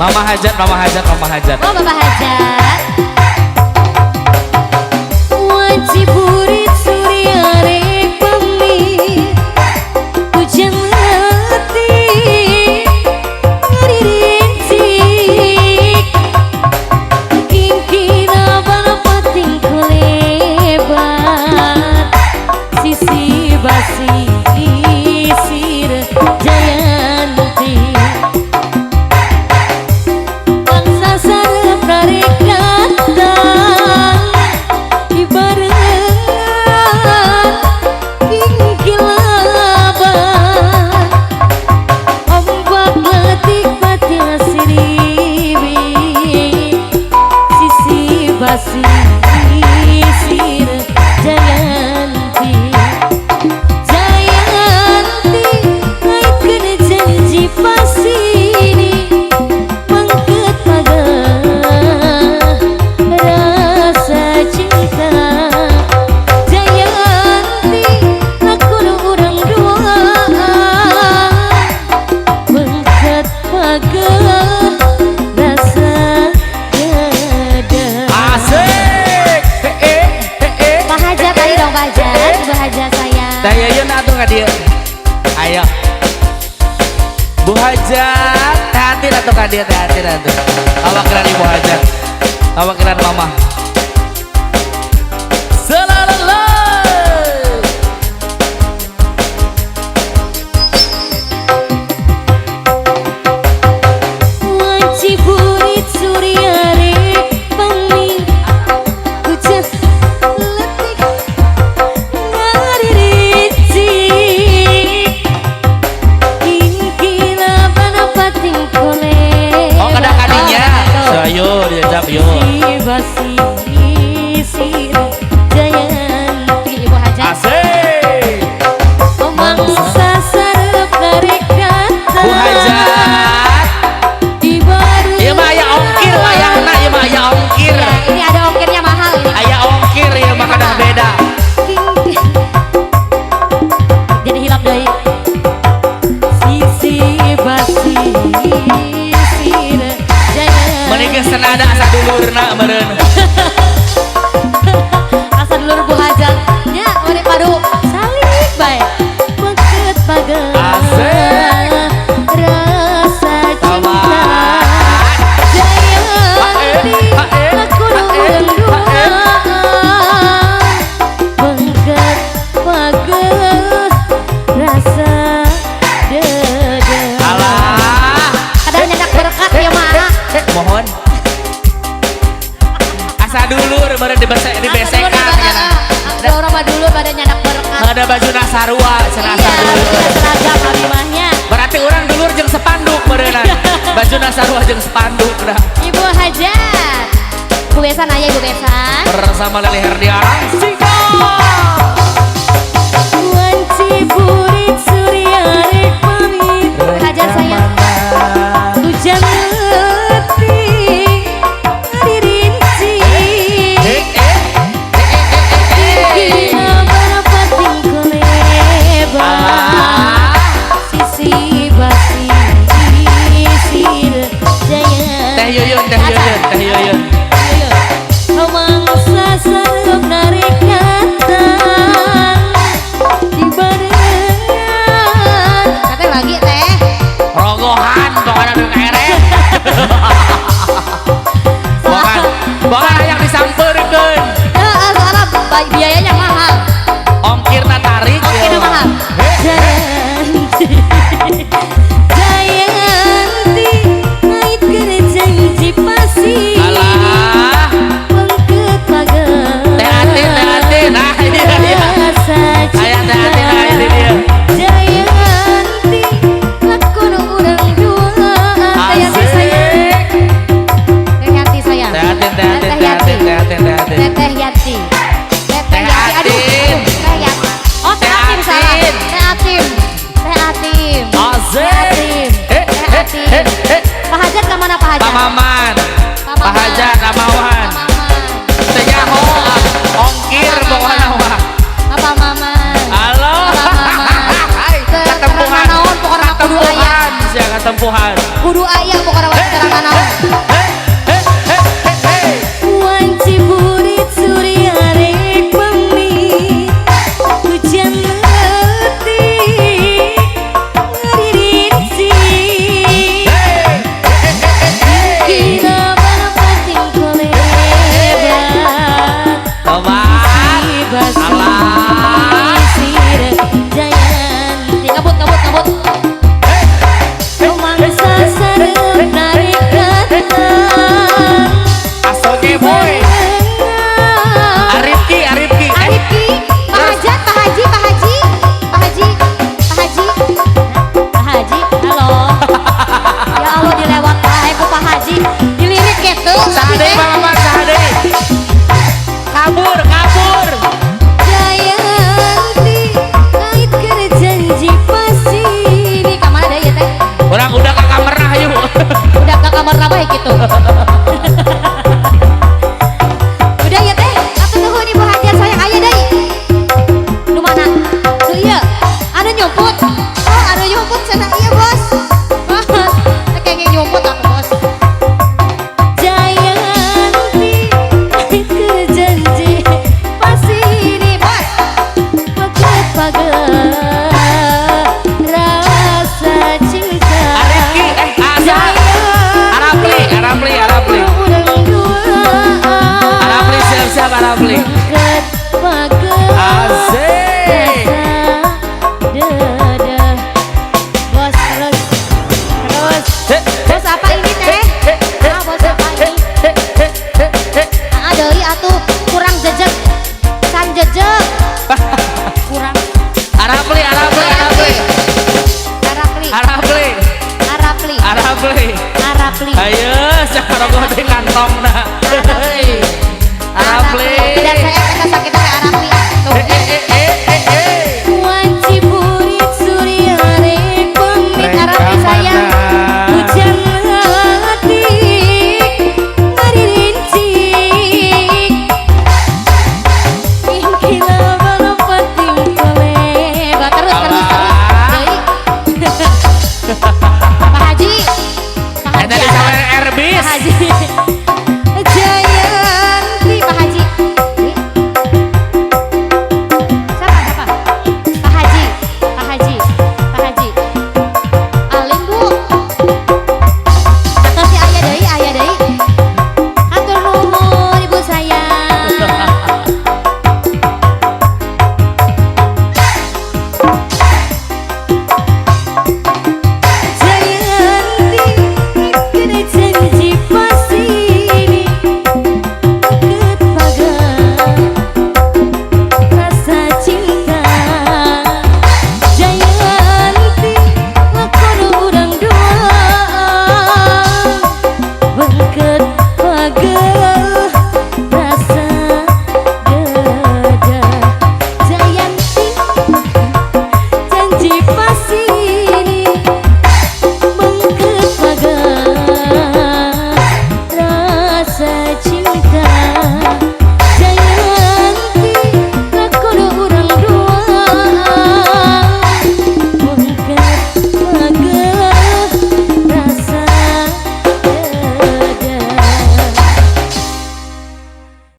Mama hajat, mama hajat, mama hajat. Oh, Bapak hajat. Wajib burit surya rek pamit hujan hati ngarirencik kingkina balapating kulebat sisi basi sir jayanti bangsa sarep karek datang ibarat kingkilaban ombak letik batil siriwi sisi basi sir jayanti jayanti ngaitkeun janji pasini mangkeut pagah rasa cinta jayanti aku nu urang doa mangkeut pagah rasa dada. Asik. Pak Hajat ayo dong Pak Hajat, Ibu Hajat sayang. Teh Yuyun atuh ka dieu. Ayo. Bu Hajat, teh Atin atuh ka dieu, teh Atin atuh. Awakilan Ibu Hajat. Awakilan Mama. Selalu. Wajib burit surya rek pamit hujan letik ngarirencik kingkina balapating kulebat Oh, kada kadinya. Sayur diajak yuk. basi sir jayanti. Ibu Hajat Asik. mangsa sarep karek datang Bu Hajat. ibarat Ieu mah aya ongkir wayahna, ieu mah aya ongkir. ya, ini ada ongkirnya mahal ini. Aya ongkir ieu mah kada beda. Jadi hilap deui sisi basi sir jayanti. Mending geus senada asa dulurna meureun. Asa dulur Bu Hajat nya urip padu salik bae mangkeut pagah Asik. rasa cinta jayanti aku nu urang doa mangkeut pagah rasa dada. Alah. Kadang nyedak berkat ya mah. Mohon. Asa dulur meureun dibesekan cenah. Ada orang mah dulu pada nyedak berkat. Ada baju nasarua cenah asa Iya, dulur. seragam abi mahnya. Berarti orang dulur jeung sepanduk meureunna. Baju nasarua jeung sepanduk dah. Ibu Hajat. Bu Besan aya Ibu Besan. Bersama Leli Herdiana. Sika. Wanci burit surya rek pamit. Bu Hajat sayang. Hujan letik ngarirencik kingkina balapating kulebat sisi basi sir jayanti. Teh Yuyun, Teh Yuyun, Teh Yuyun. Mangsa sarep karek datang ibarat kate lagi teh Rogohan pokoknya nu kaere. Bokan hayang disampeurkeun. soalnya biayanya mahal. Ongkirna tarik. Ongkirna mahal. Jayanti Jayanti ngaitkeun janji pasti Alah. ya ketempuhan. Kudu aya pokoknya wajib terangan naon. Wanci burit suri arek pemi hujan letih ngaririnci kira banapating koleban Tobat. alah sire jayanti kabut mangsa sareng narik datang Asoge boy. Arifki. Arifki, Pak Hajat, Pak Haji, halo. Ya Allah dilewat bae ku Pak Haji. Dilirik gitu. Sahadei mama sahadei. Kabur. Jayanti, kait keur janji pasti. Ini kamar ada ya teh? Orang udah ke kamar nah yuk. Udah ke kamar bae gitu. Udah ya teh, atuh nuhun Ibu Hajar sayang aya deui. Nu mana? Nu ieu. Anu nyumput. Oh, anu nyumput cenah ieu, Bos. Kayaknya nyumput atuh, Bos. Jayanti, keur janji pasti ini, Bos. Paget rasa cinta. Arifki Arapli. Arapli siap Arapli. Asik. Bos apa ini teh? Bos apa ini? Deui atuh kurang jejeg. Can jejeg. Kurang. Arapli. Ayo sakarogol di kantong nah. Arapli. Tidak saya kita sakit kayak Arapli. Tuh. Wanci burit suri arek pemit Arapli sayang. Hujan letih ngaririnci. Ingkila balapating koleba. Terus. Deui. Pak Haji. Tadi sama Erbis. Pak Haji.